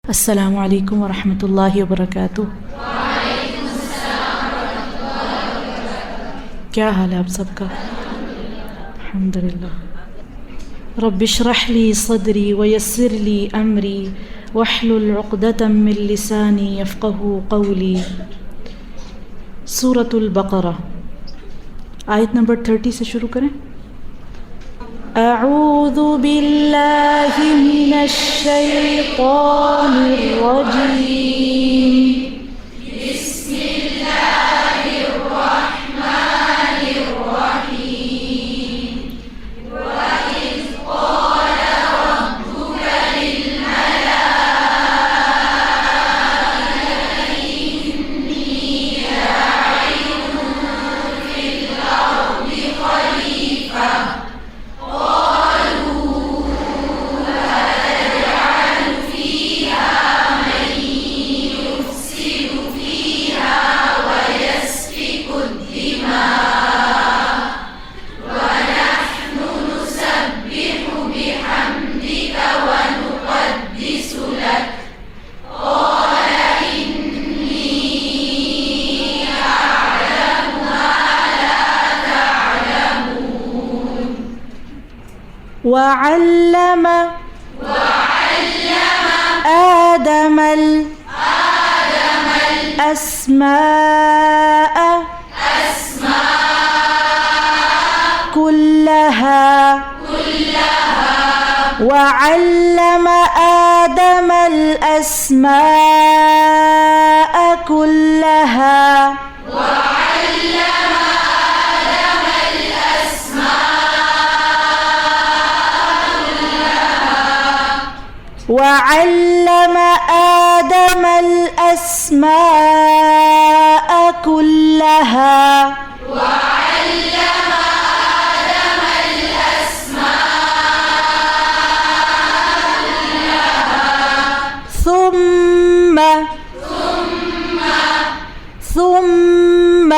अस्सलामु अलैकुम वरहमतुल्लाहि वबरकातुह। क्या हाल है आप सबका? अल्हम्दुलिल्लाह। रब्बिश्रह ली सदरी वयस्सिर ली अमरी वहलुल उक़दतम मिन लिसानी यफ़क़हू क़ौली। सूरतुल बक़रा आयत नंबर 30 से शुरू करें। अऊज़ु बिल्लाहि मिनश शैतानिर रजीम। बिस्मिल्लाहिर रहमानिर रहीम। वइज़ क़ाल रब्बुका लिल मलाइकति इन्नी जाइलुन फिल अर्दि खलीफा وعلم آدم الأسماء كلها وعلم آدم الأسماء كلها وعلم آدم الأسماء كلها ثم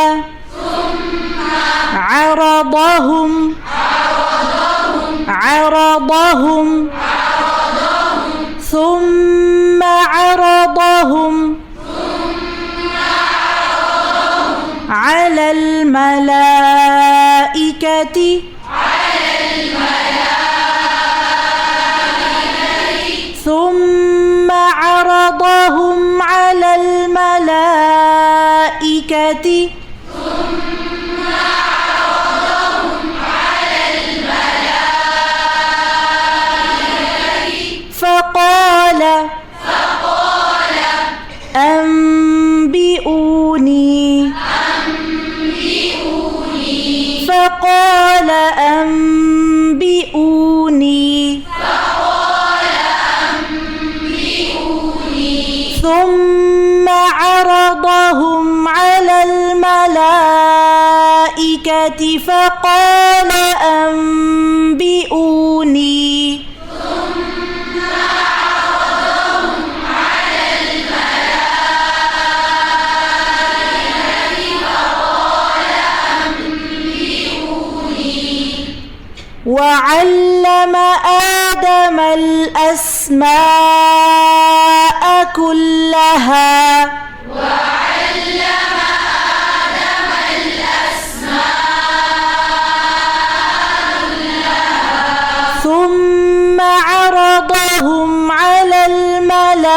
عرضهم ثم عرضهم على الملائكة ثم عرضهم على الملائكة فقال أنبئوني فقال أنبئوني ثم عرضهم على الملائكة فقال أنبئوني وعلم آدم الأسماء كلها ثم عرضهم على الملائكة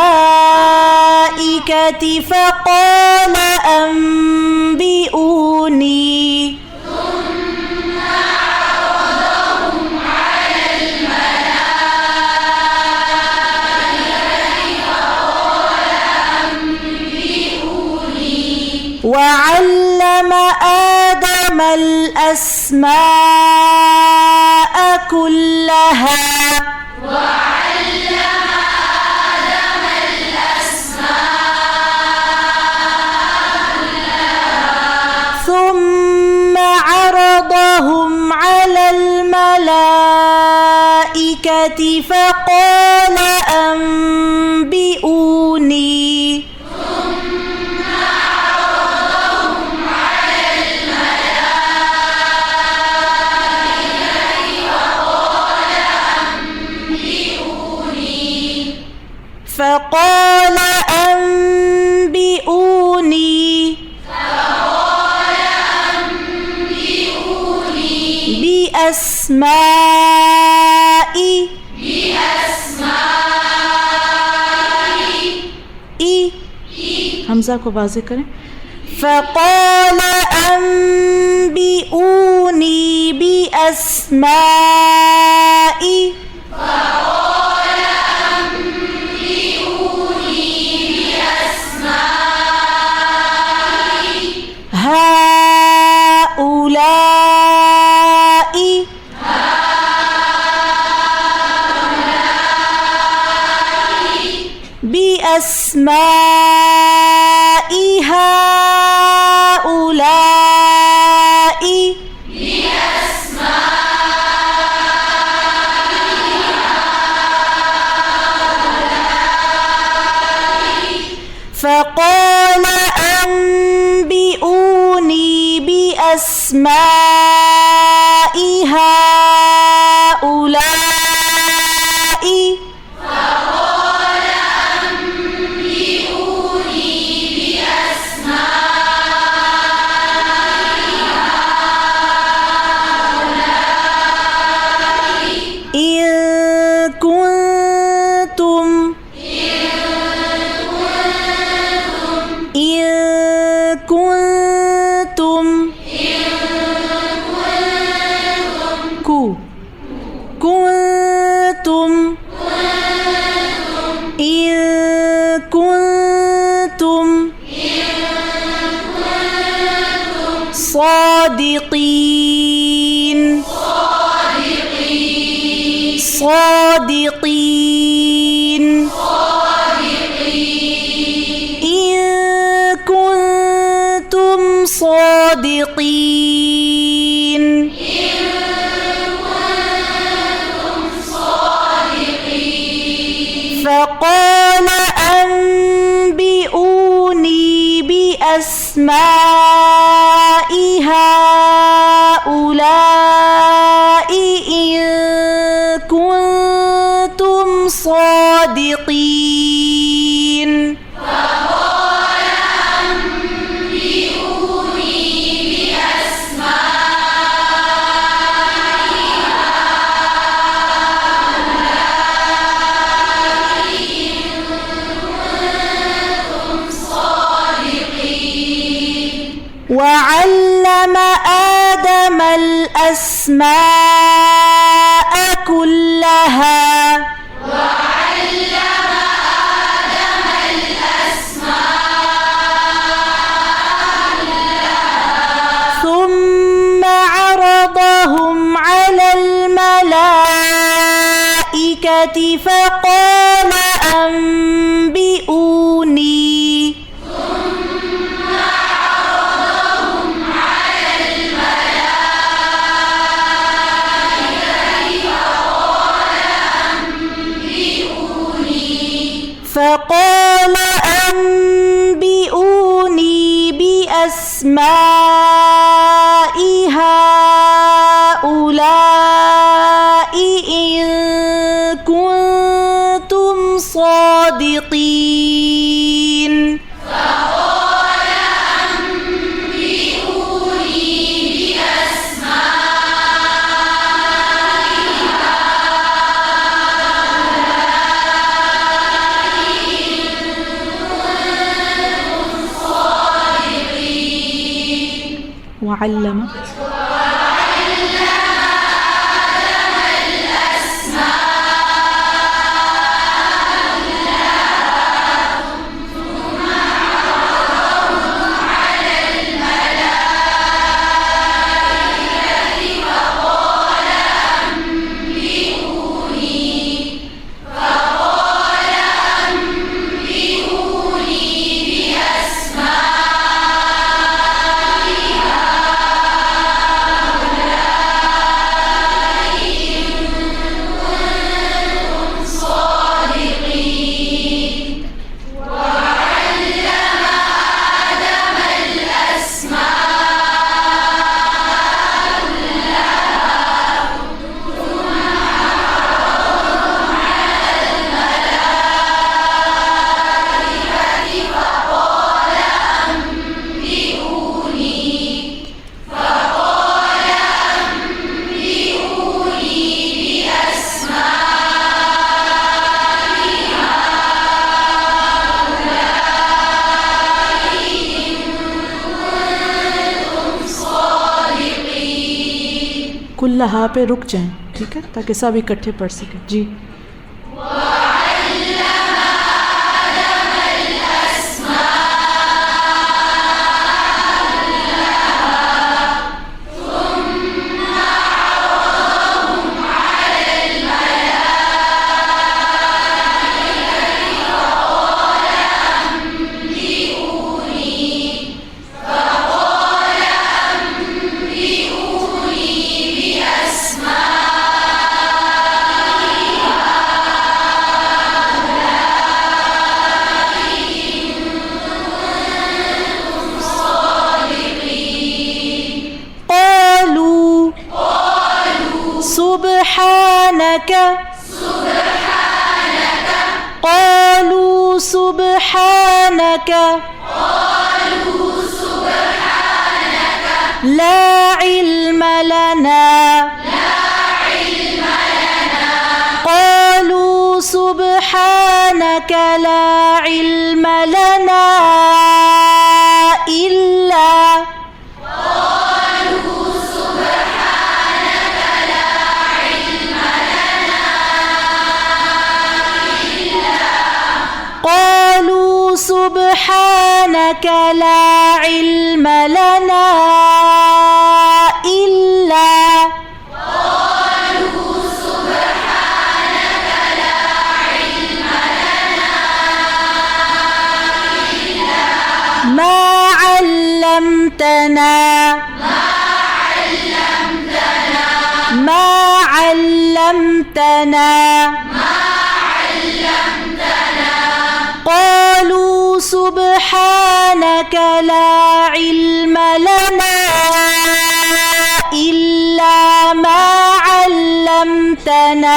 فقال أنبئوني وعلم آدم الأسماء كلها ثم عرضهم على الملائكة فقال أنبئوني فقال أنبئوني بأسماء हमजा को वाज़े करें. فقال أنبئوني بأسماء هؤلاء بأسماء هؤلاء فقال أنبئوني بأسماء هؤلاء صادقين إن كنتم صادقين فقال أنبئوني بأسماء هؤلاء إن كنتم صادقين. فقال أنبئوني وعلم آدم الأسماء كلها ثم عرضهم على الملائكة فقال أنبئوني فقال أنبئوني بأسماء هؤلاء إن كنتم صادقين. فقال أنبئوني وعلم कुल्लहा पे रुक जाएं, ठीक है, ताकि सब इकट्ठे पढ़ सकें। जी। قالوا سبحانك لا علم لنا قالوا سبحانك لا علم لنا إلا قالوا سبحانك لا علم لنا إلا ما علمتنا قالوا سبحانك لا علم لنا إلا ما علمتنا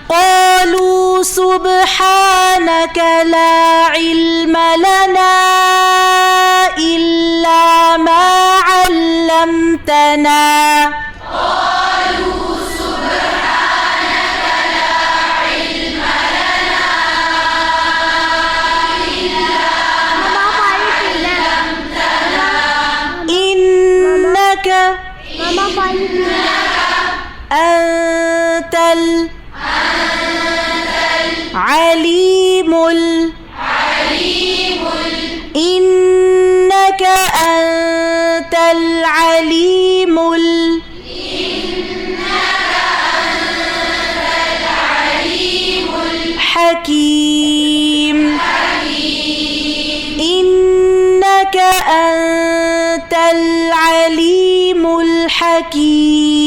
قالوا سبحانك لا علم لنا إلا ما علمتنا إنك أنت العليم إنك أنت العليم الحكيم إنك أنت العليم الحكيم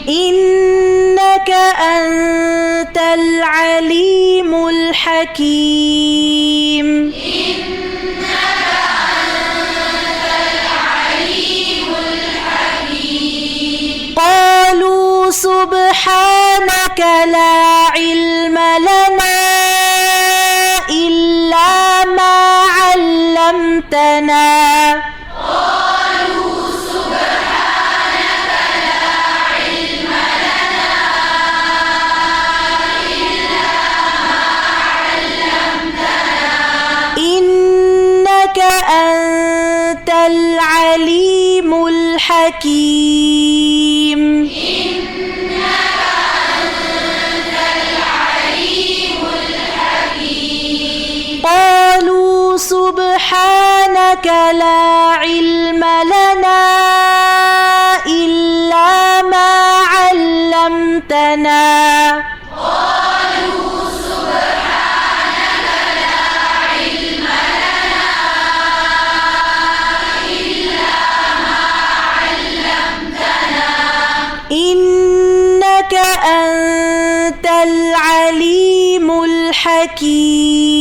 إنك أنت العليم الحكيم قالوا سبحانك لا علم لنا إلا ما علمتنا إنك أنت العليم الحكيم قالوا سبحانك لا علم لنا إلا ما علمتنا إنك أنت العليم الحكيم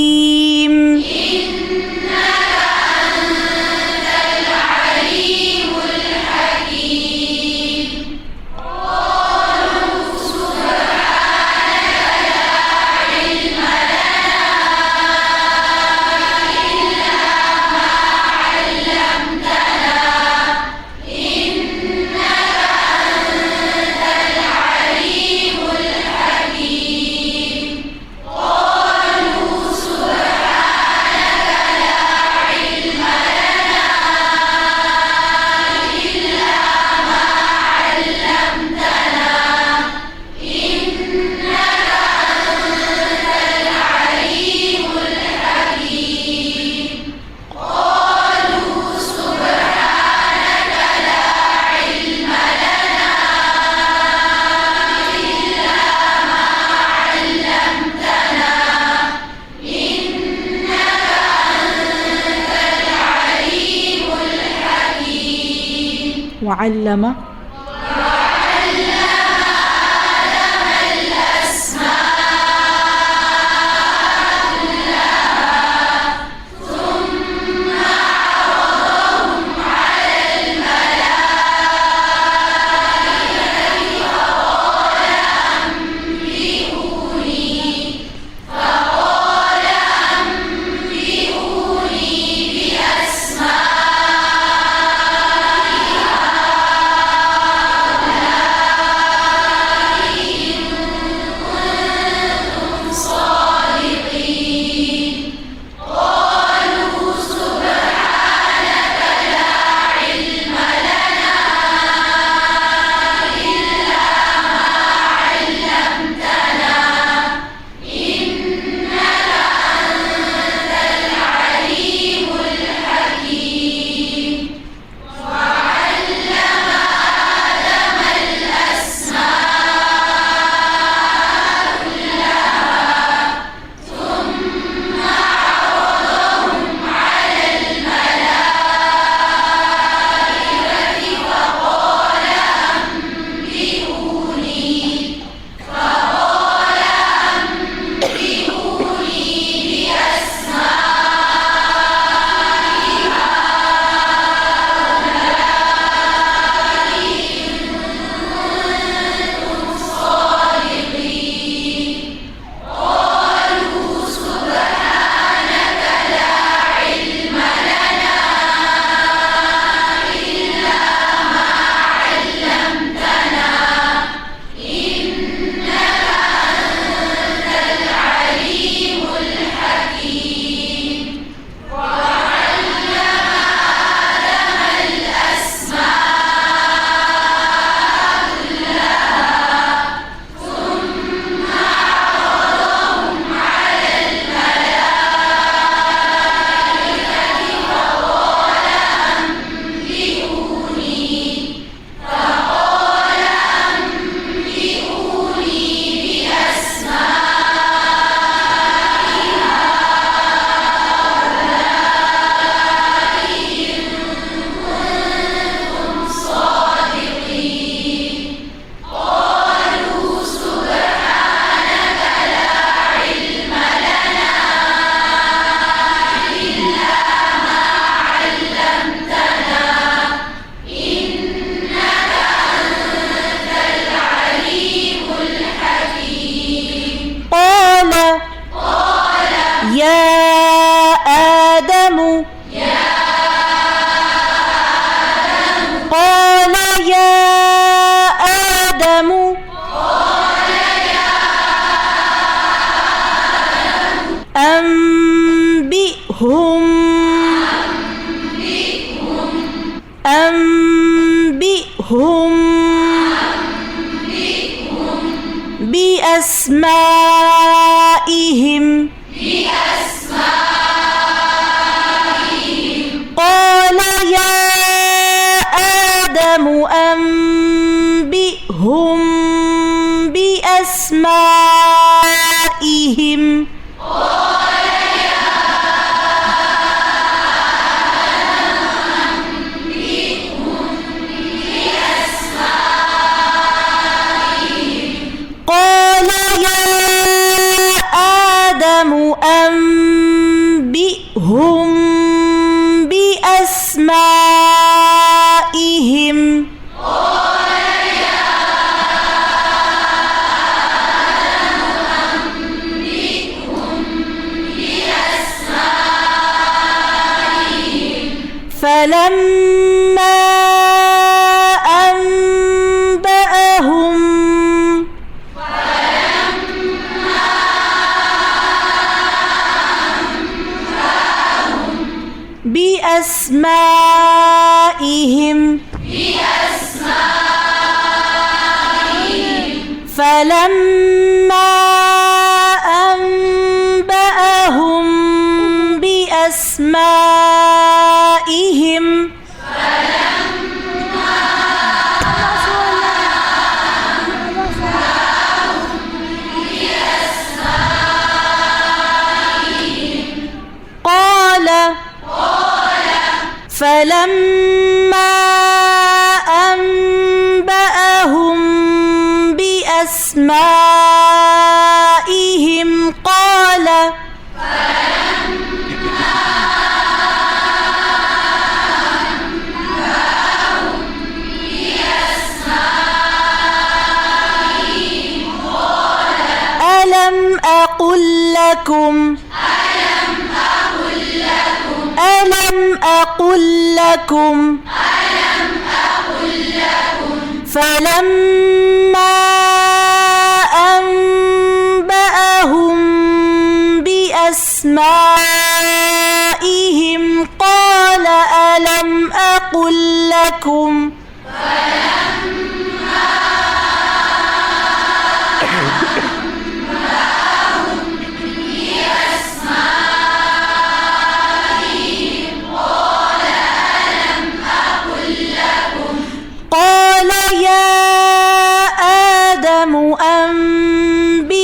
وعلم أنبئهم بأسمائهم قال يا آدم أنبئهم بأسمائهم أنبئهم بأسمائهم فلما أنبأهم بأسمائهم فلما أنبأهم بأسمائهم فلما بأسمائهم قال ألم أقل لكم فلما أنبأهم بأسمائهم قال ألم أقل لكم قال يا آدم أنبئهم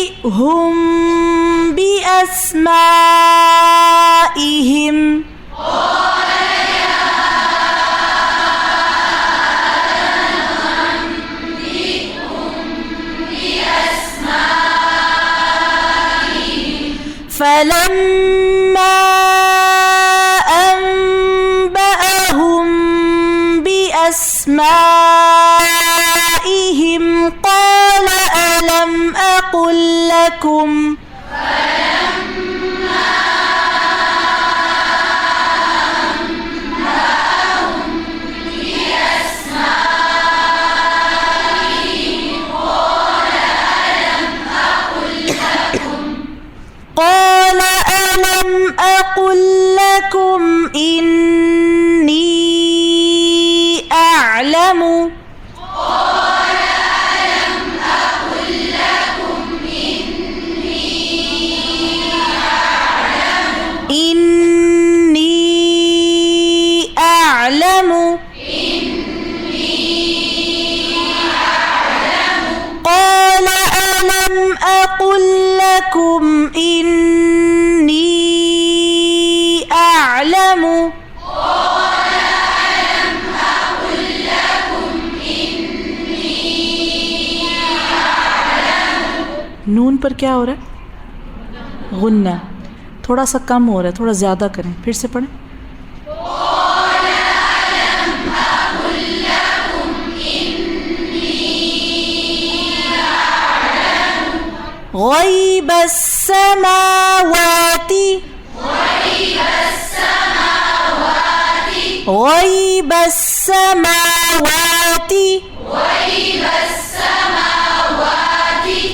بأسمائهم فلما أنبأهم بأسمائهم قال ألم أقل لكم قال ألم أقل لكم إني أعلم قال ألم أقل لكم إني أعلم नून पर क्या हो रहा है? गुन्ना। थोड़ा सा कम हो रहा है, थोड़ा ज़्यादा करें। फिर से पढ़ें। غيب السماوات غيب السماوات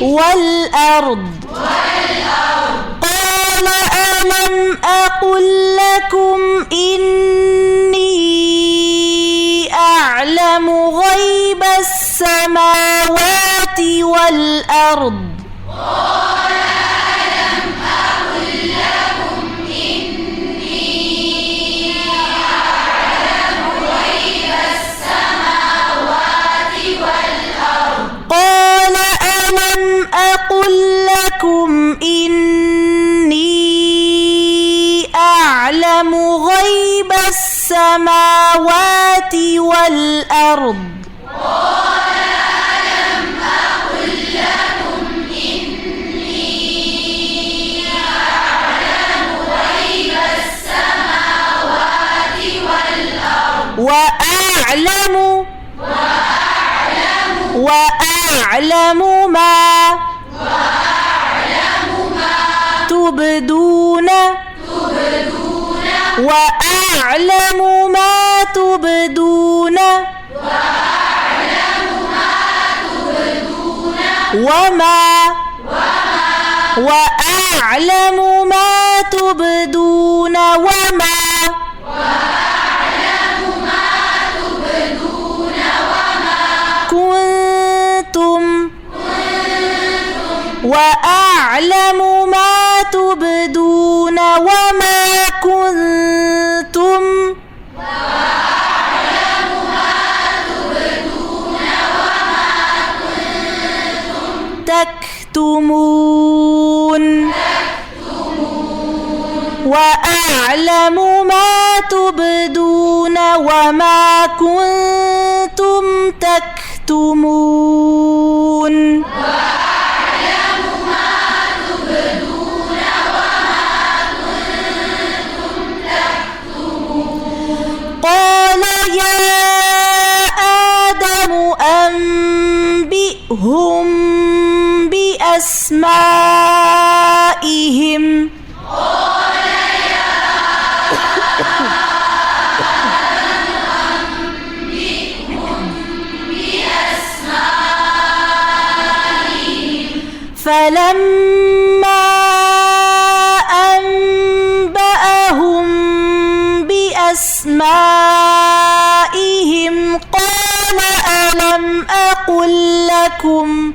والأرض قال ألم أقل لكم إني أعلم غيب السماوات والأرض قال ألم أقل لكم إني أعلم غيب السماوات والأرض وأعلم ما تبدون وأعلم ما تبدون وأعلم ما تبدون وما كنتم وأعلم ما تبدون وما كنتم تكتمون وأعلم ما تبدون وما كنتم تكتمون أنبئهم بأسمائهم فلما أنبأهم بأسمائهم قال ألم أقل لكم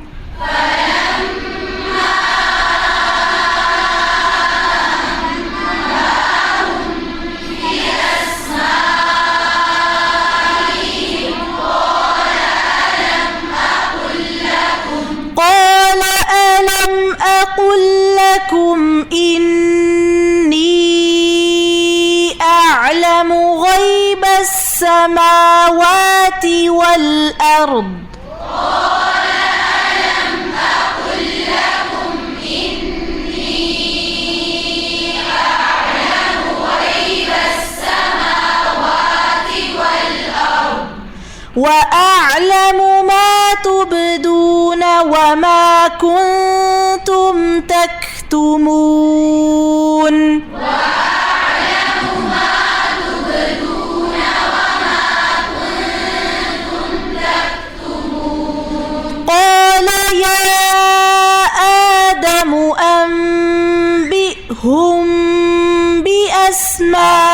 قال ألم أقل لكم إني أعلم غيب السماوات والأرض وأعلم ما تبدون وما كنتم تكتمون قال يا آدم أنبئهم بأسمائهم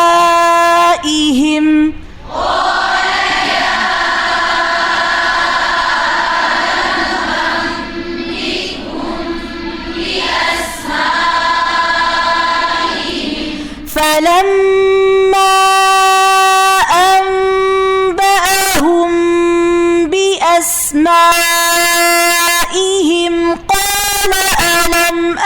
فلما أنبأهم بأسمائهم قال ألم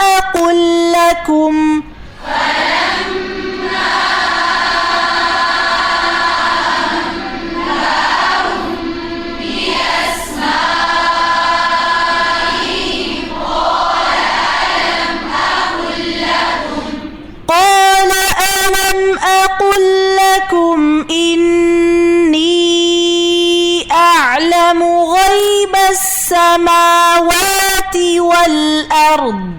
أقل لكم إني أعلم غيب السماوات والأرض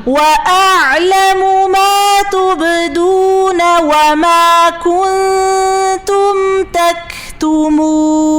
وأعلم ما تبدون وما كنتم تكتمون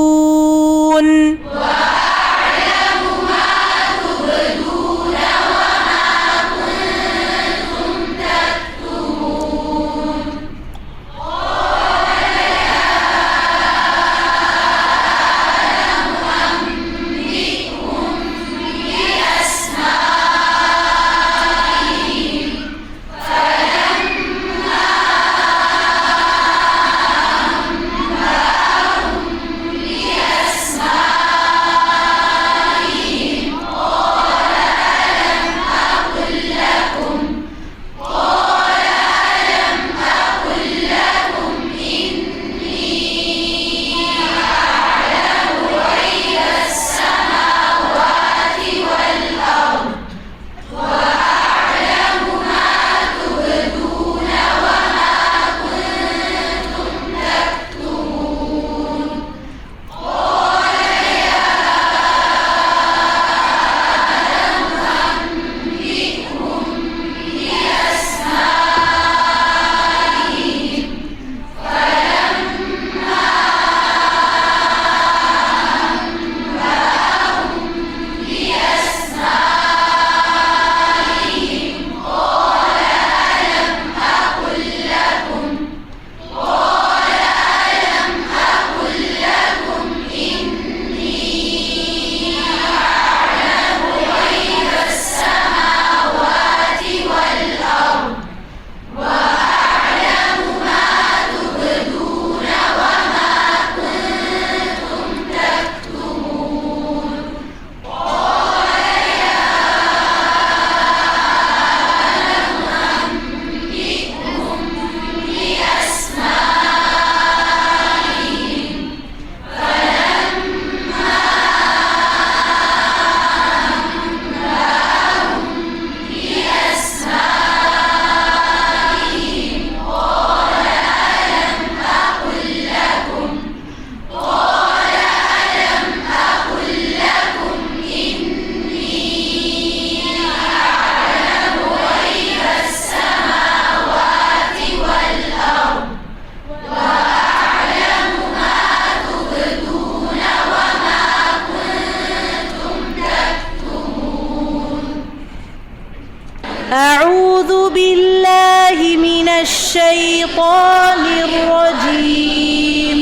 الشيطان الرجيم.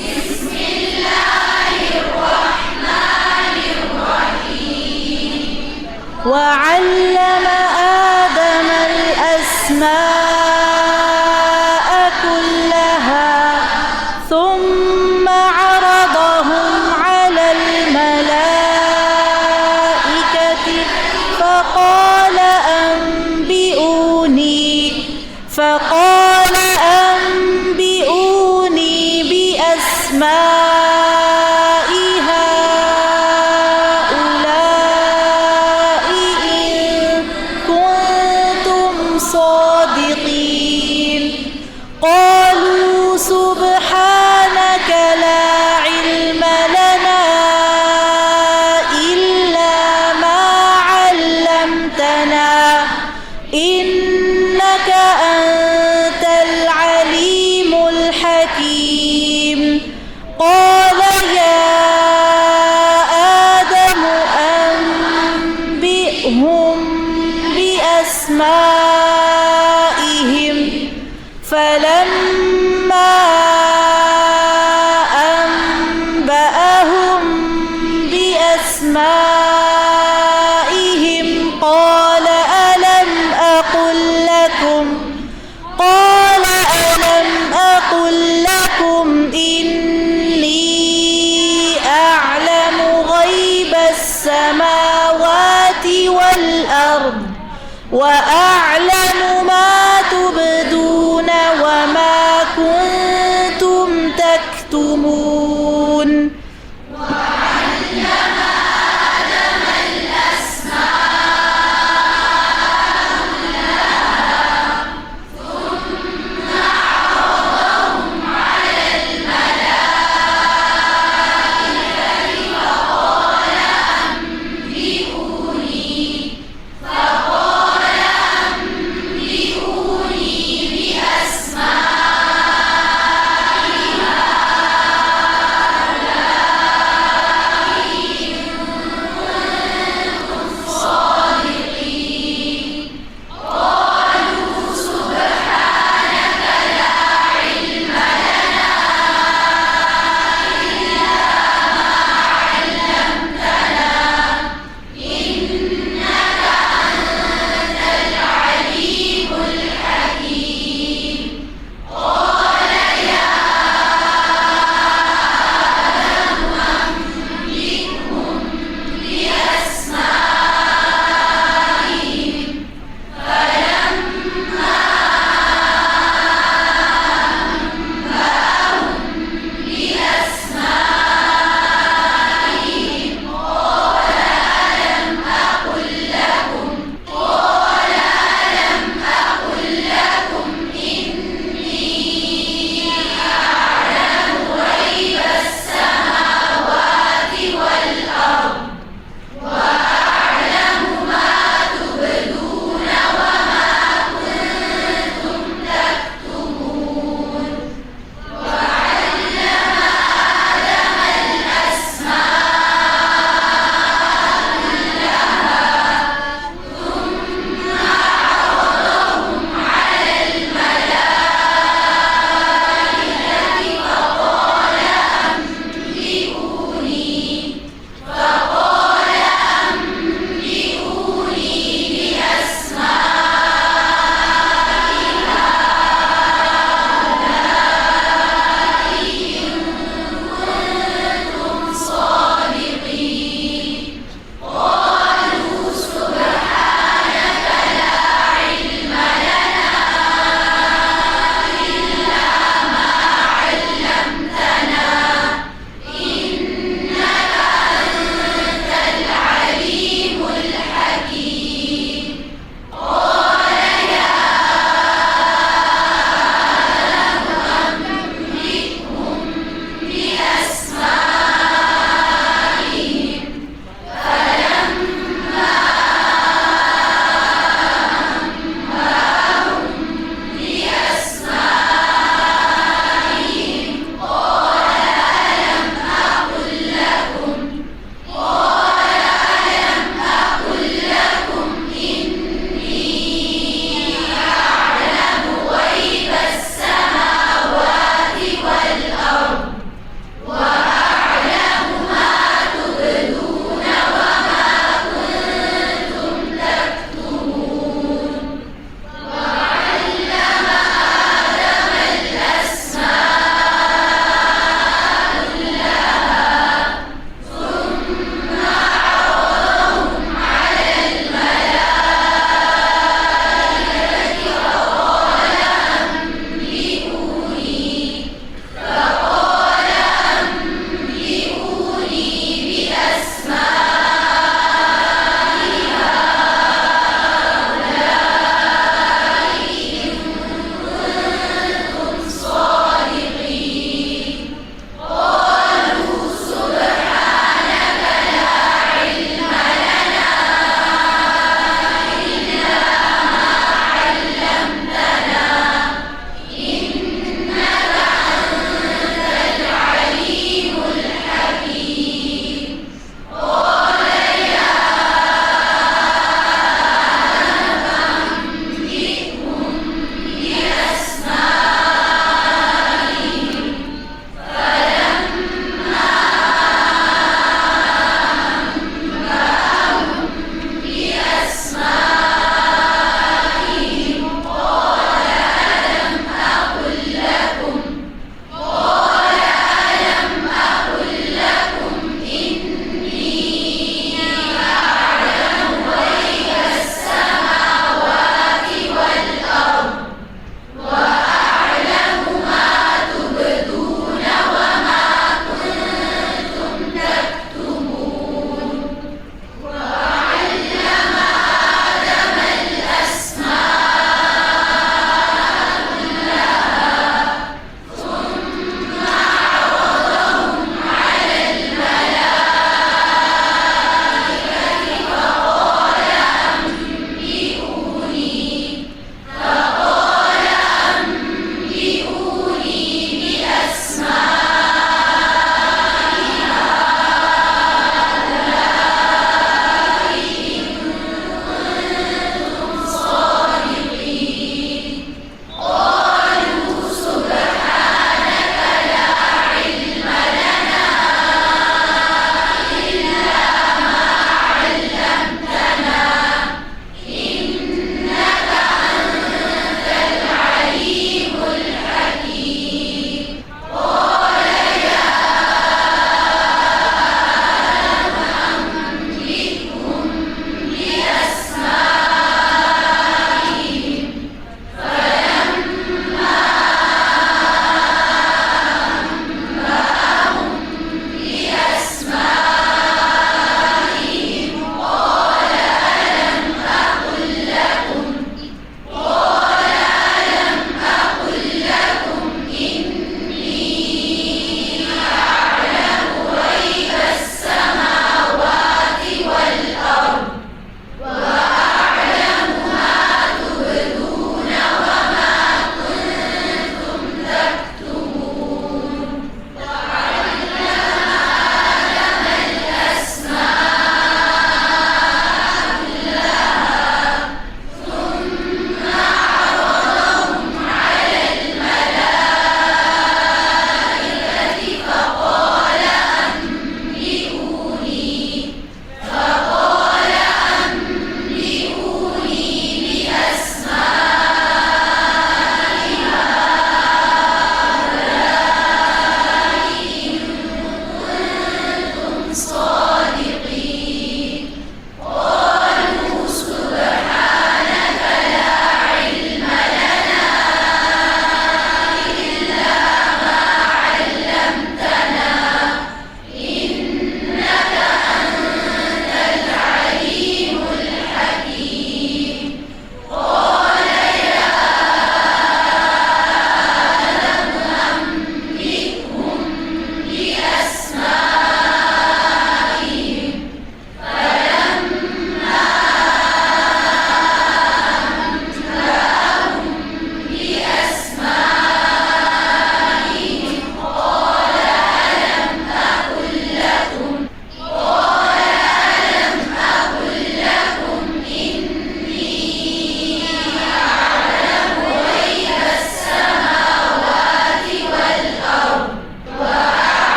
بسم الله الرحمن الرحيم. وعلم آدم الأسماء كلها ثم عرضهم على الملائكة فقال أنبئوني بأسماء هؤلاء إن كنتم صادقين. قالوا سبحانك لا علم لنا إلا ما علمتنا إنك أنت العليم الحكيم. قال يا آدم أنبئهم بأسمائهم فلما أنبأهم بأسمائهم قال ألم أقل لكم إني أعلم غيب السماوات والأرض وأعلم ما تبدون وما كنتم تكتمون. وعلم آدم الأسماء كلها ثم عرضهم على الملائكة فقال أنبئوني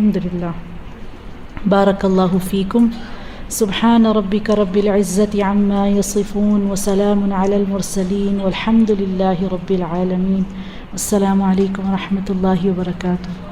الحمد لله. بارك الله فيكم. سبحان ربك رب العزة عما يصفون وسلام على المرسلين والحمد لله رب العالمين. السلام عليكم ورحمة الله وبركاته.